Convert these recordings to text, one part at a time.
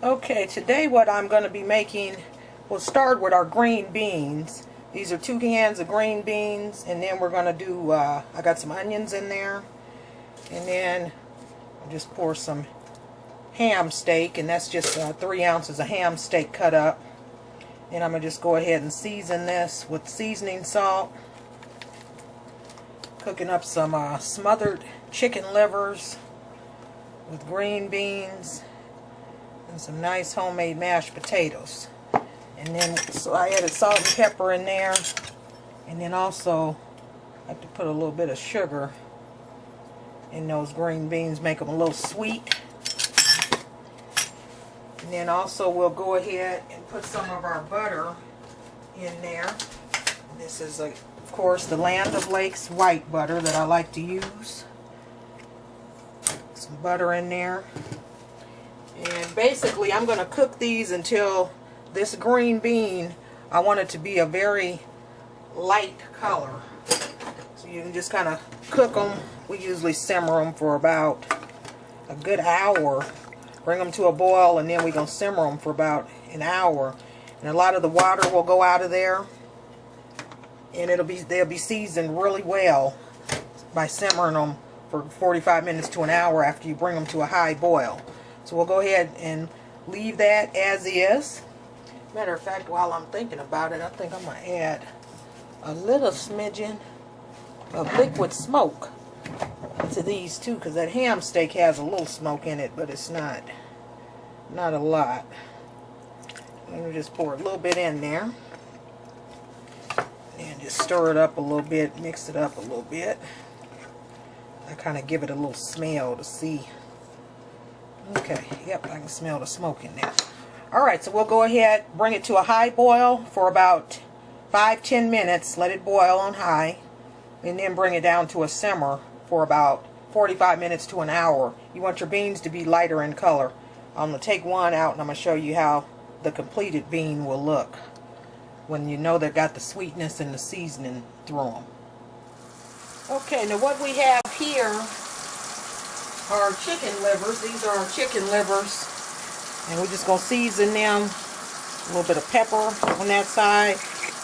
Okay, today what I'm going to be making, we'll start with our green beans. These are 2 cans of green beans, and then we're going to do, I got some onions in there, and then I'll just pour some ham steak, and that's just 3 ounces of ham steak cut up. And I'm going to just go ahead and season this with seasoning salt. Cooking up some smothered chicken livers with green beans and some nice homemade mashed potatoes. And then, so I added salt and pepper in there. And then also, I have to put a little bit of sugar in those green beans, make them a little sweet. And then also we'll go ahead and put some of our butter in there. This is, of course, the Land O'Lakes white butter that I like to use. Some butter in there. And basically I'm going to cook these until this green bean, I want it to be a very light color. So you can just kind of cook them. We usually simmer them for about a good hour. Bring them to a boil, and then we're going to simmer them for about an hour. And a lot of the water will go out of there. And they'll be seasoned really well by simmering them for 45 minutes to an hour after you bring them to a high boil. So we'll go ahead and leave that as is. Matter of fact, while I'm thinking about it, I think I'm going to add a little smidgen of liquid smoke to these too, because that ham steak has a little smoke in it, but it's not a lot. I'm going to just pour a little bit in there and just stir it up a little bit, mix it up a little bit. I kind of give it a little smell to see. Okay, yep, I can smell the smoke in there. Alright, so we'll go ahead, bring it to a high boil for about 5-10 minutes. Let it boil on high, and then bring it down to a simmer for about 45 minutes to an hour. You want your beans to be lighter in color. I'm going to take one out, and I'm going to show you how the completed bean will look when you know they've got the sweetness and the seasoning through them. Okay, now what we have here are chicken livers. These are our chicken livers, and we're just going to season them. A little bit of pepper on that side.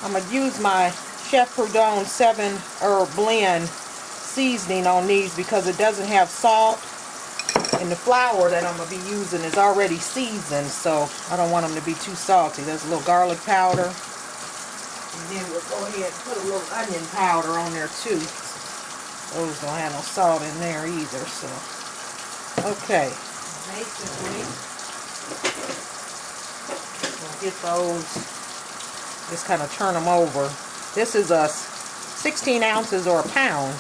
I'm going to use my Chef Prudhomme 7-herb blend seasoning on these because it doesn't have salt, and the flour that I'm going to be using is already seasoned, so I don't want them to be too salty. There's a little garlic powder, and then we'll go ahead and put a little onion powder on there too. Those don't have no salt in there either, so okay. Basically, we'll get those, just kind of turn them over. This is 16 ounces or a pound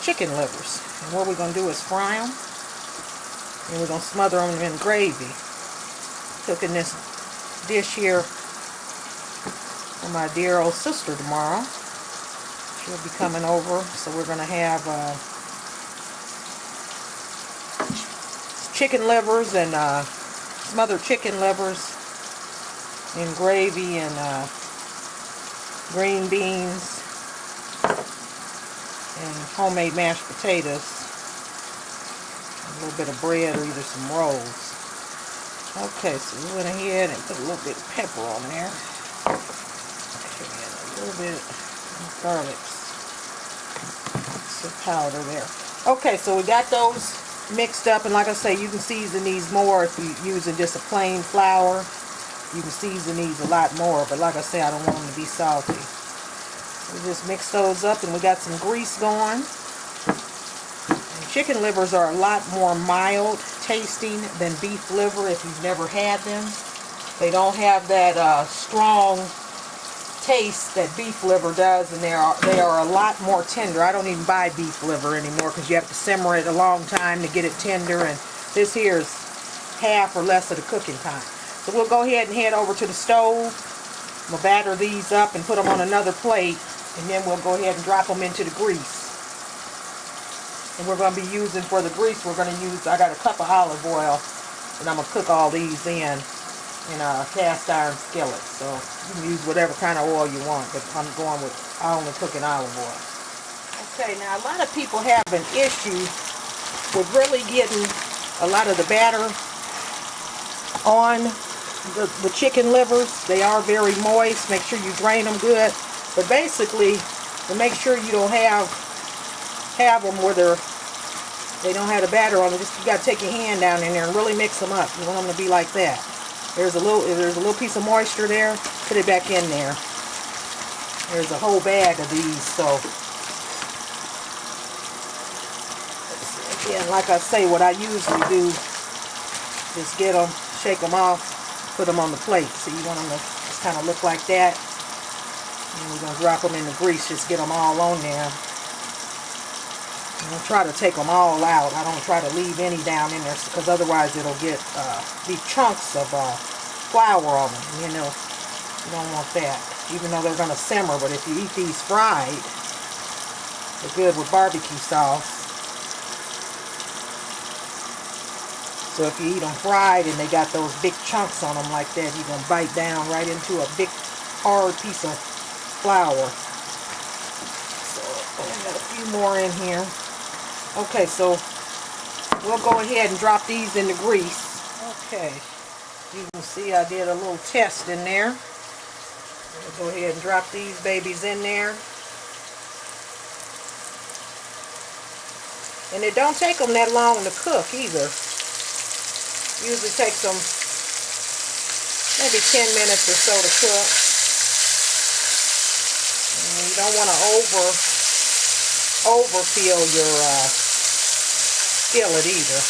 chicken livers. And what we're going to do is fry them. And we're going to smother them in gravy. Cooking this dish here for my dear old sister tomorrow. She'll be coming over. So we're going to have chicken livers and smothered chicken livers in gravy and green beans and homemade mashed potatoes, a little bit of bread or either some rolls. Okay, so we went ahead and put a little bit of pepper on there. Okay, and a little bit of garlic powder there. Okay, so we got those mixed up, and like I say, you can season these more if you're using just a plain flour. You can season these a lot more, but like I say, I don't want them to be salty. We just mix those up, and we got some grease going. And chicken livers are a lot more mild tasting than beef liver if you've never had them. They don't have that strong taste that beef liver does, and they are a lot more tender. I don't even buy beef liver anymore because you have to simmer it a long time to get it tender, and this here is half or less of the cooking time. So we'll go ahead and head over to the stove. We'll batter these up and put them on another plate, and then we'll go ahead and drop them into the grease. And we're going to be using, for the grease, we're going to use, I got a cup of olive oil, and I'm going to cook all these in a cast iron skillet. So you can use whatever kind of oil you want, but I'm going with, I only cook in olive oil. Okay, now a lot of people have an issue with really getting a lot of the batter on the chicken livers. They are very moist. Make sure you drain them good. But basically, to make sure you don't have them where they don't have the batter on them, just you got to take your hand down in there and really mix them up. You want them to be like that. There's a little piece of moisture there. Put it back in there. There's a whole bag of these. So again, like I say, what I usually do is get them, shake them off, put them on the plate. So you want them to just kind of look like that. And we're going to drop them in the grease, just get them all on there. And I'll try to take them all out. I don't try to leave any down in there because otherwise it'll get these chunks of flour on them. You know, you don't want that. Even though they're going to simmer, but if you eat these fried, they're good with barbecue sauce. So if you eat them fried and they got those big chunks on them like that, you're going to bite down right into a big hard piece of flour. So I got a few more in here. Okay, so we'll go ahead and drop these in the grease. Okay, you can see I did a little test in there. We'll go ahead and drop these babies in there. And it don't take them that long to cook either. Usually takes them maybe 10 minutes or so to cook. And you don't want to overfill your skillet either.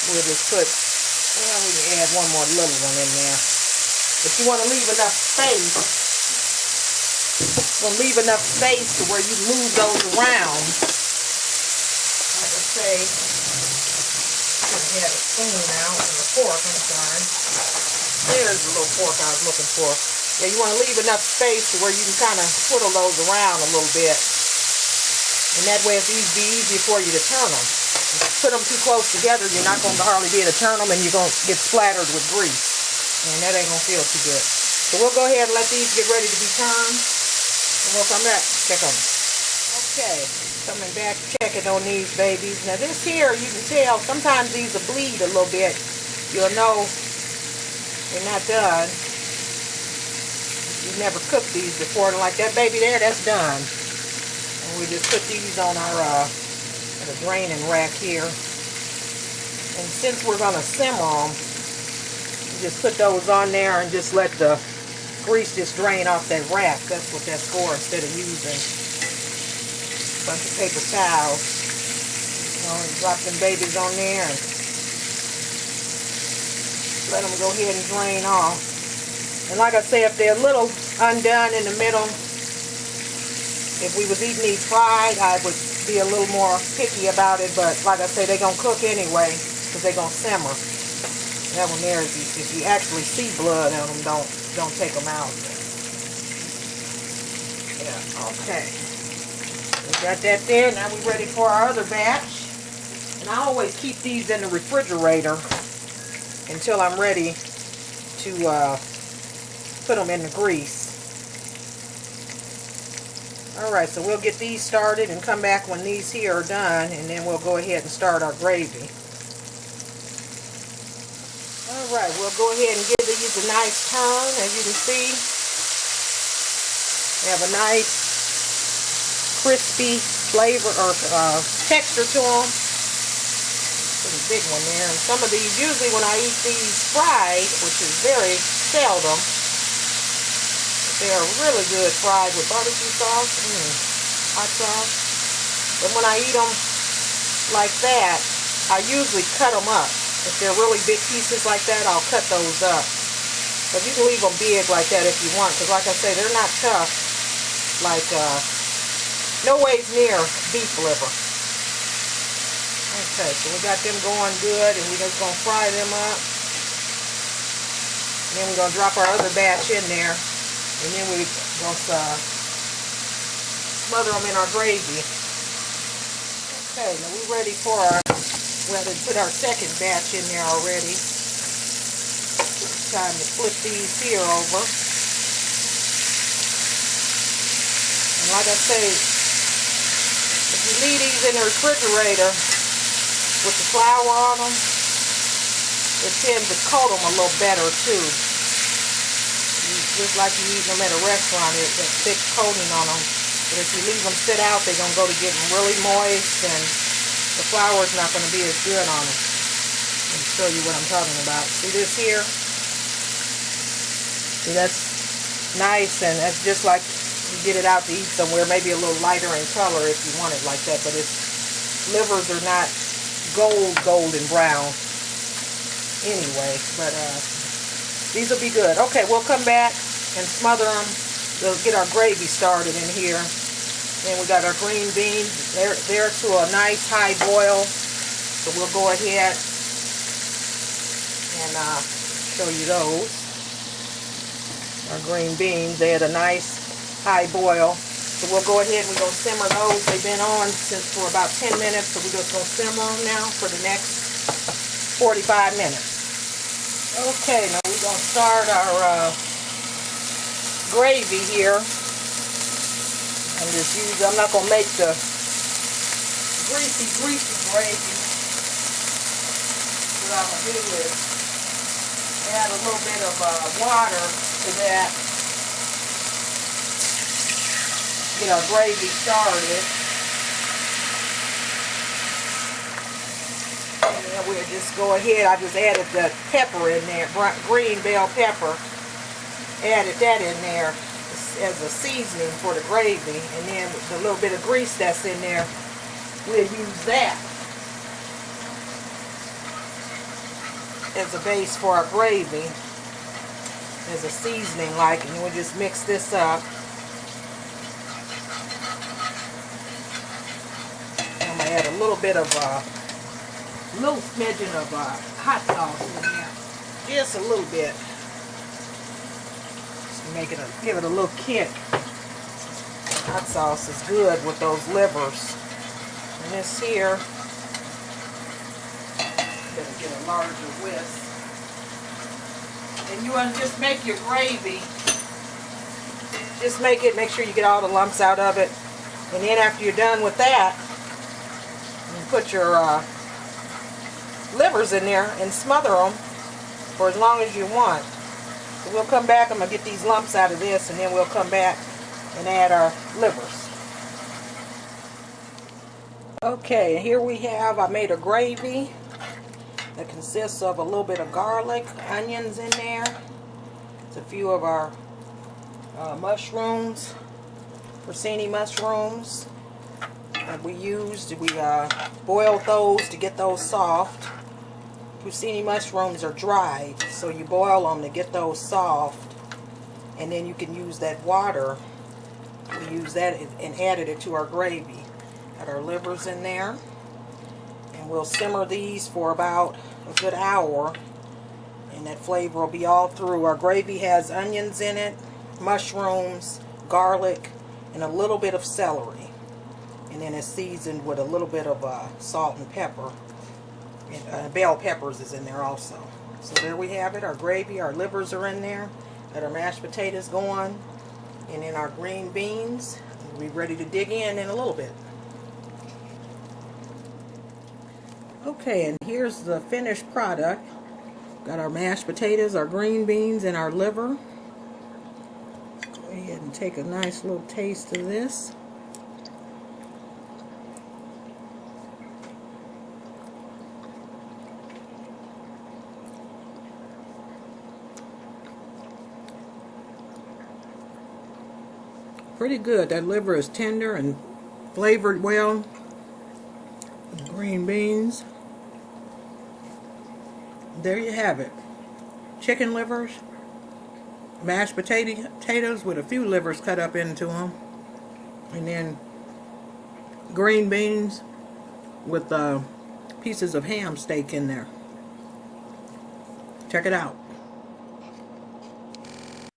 We'll just put, well, we can add one more little one in there. But you want to leave enough space. You want to leave enough space to where you move those around. Like I say, I had a spoon out and a fork, I'm sorry. There's the little fork I was looking for. Yeah, you want to leave enough space to where you can kind of twiddle those around a little bit. And that way it's easy for you to turn them. If you put them too close together, you're not going to hardly be able to turn them and you're going to get splattered with grease. And that ain't going to feel too good. So we'll go ahead and let these get ready to be turned. And we'll come back, check on them. Okay, coming back, checking on these babies. Now this here, you can tell, sometimes these will bleed a little bit. You'll know they're not done. You've never cooked these before. Like that baby there, that's done. And we just put these on our draining rack here. And since we're going to simmer them, you just put those on there and just let the grease just drain off that rack. That's what that's for, instead of using a bunch of paper towels. You know, and drop them babies on there and let them go ahead and drain off. And like I say, if they're a little undone in the middle, if we was eating these fried, I would be a little more picky about it. But like I say, they're going to cook anyway because they're going to simmer. That one there, if you actually see blood on them, don't take them out. Yeah, okay. We got that there. Now we're ready for our other batch. And I always keep these in the refrigerator until I'm ready to put them in the grease. Alright, so we'll get these started and come back when these here are done, and then we'll go ahead and start our gravy. Alright, we'll go ahead and give these a nice turn. As you can see, they have a nice crispy flavor or texture to them. Pretty big one there. And some of these, usually when I eat these fried, which is very seldom, they are really good fried with barbecue sauce, hot sauce. But when I eat them like that, I usually cut them up. If they're really big pieces like that, I'll cut those up. But you can leave them big like that if you want, because like I say, they're not tough like, no ways near beef liver. Okay, so we got them going good, and we're just going to fry them up. And then we're going to drop our other batch in there. And then we're going to smother them in our gravy. Okay, now we're ready for our, well, to put our second batch in there already. It's time to flip these here over. And like I say, if you leave these in the refrigerator with the flour on them, it tends to coat them a little better too. Just like you eat them at a restaurant, it's a thick coating on them. But if you leave them sit out, they're going to go to getting really moist, and the flour's not going to be as good on them. Let me show you what I'm talking about. See this here? See, that's nice, and that's just like you get it out to eat somewhere, maybe a little lighter in color if you want it like that, but its livers are not golden brown anyway, but these will be good. Okay, we'll come back and smother them. We'll get our gravy started in here. And we got our green beans. They're to a nice high boil, so we'll go ahead and show you those. Our green beans, they had a nice high boil. So we'll go ahead and we're going to simmer those. They've been on for about 10 minutes, so we're just going to simmer them now for the next 45 minutes. Okay, now we're going to start our gravy here. I'm not going to make the greasy gravy. What I'm going to do is add a little bit of water to that. Get our gravy started. And we'll just go ahead. I just added the pepper in there, green bell pepper. Added that in there as a seasoning for the gravy. And then the little bit of grease that's in there, we'll use that as a base for our gravy, as a seasoning like, and we'll just mix this up. I'm going to add a little bit of little smidgen of hot sauce in there, just a little bit, to give it a little kick. Hot sauce is good with those livers. And this here, I'm gonna get a larger whisk. And you want to just make your gravy. Just make sure you get all the lumps out of it. And then after you're done with that, you put your livers in there and smother them for as long as you want. So we'll come back. I'm going to get these lumps out of this, and then we'll come back and add our livers. Okay, and here we have, I made a gravy that consists of a little bit of garlic, onions in there. It's a few of our mushrooms, porcini mushrooms that we used. We boiled those to get those soft. Porcini mushrooms are dried, so you boil them to get those soft, and then you can use that water. We use that and added it to our gravy. Got our livers in there, and we'll simmer these for about a good hour, and that flavor will be all through. Our gravy has onions in it, mushrooms, garlic, and a little bit of celery, and then it's seasoned with a little bit of salt and pepper. And bell peppers is in there also. So there we have it. Our gravy, our livers are in there. Got our mashed potatoes going, and then our green beans. We'll be ready to dig in a little bit. Okay, and here's the finished product. Got our mashed potatoes, our green beans, and our liver. Go ahead and take a nice little taste of this. Pretty good. That liver is tender and flavored well. The green beans. There you have it. Chicken livers, mashed potatoes with a few livers cut up into them, and then green beans with pieces of ham steak in there. Check it out.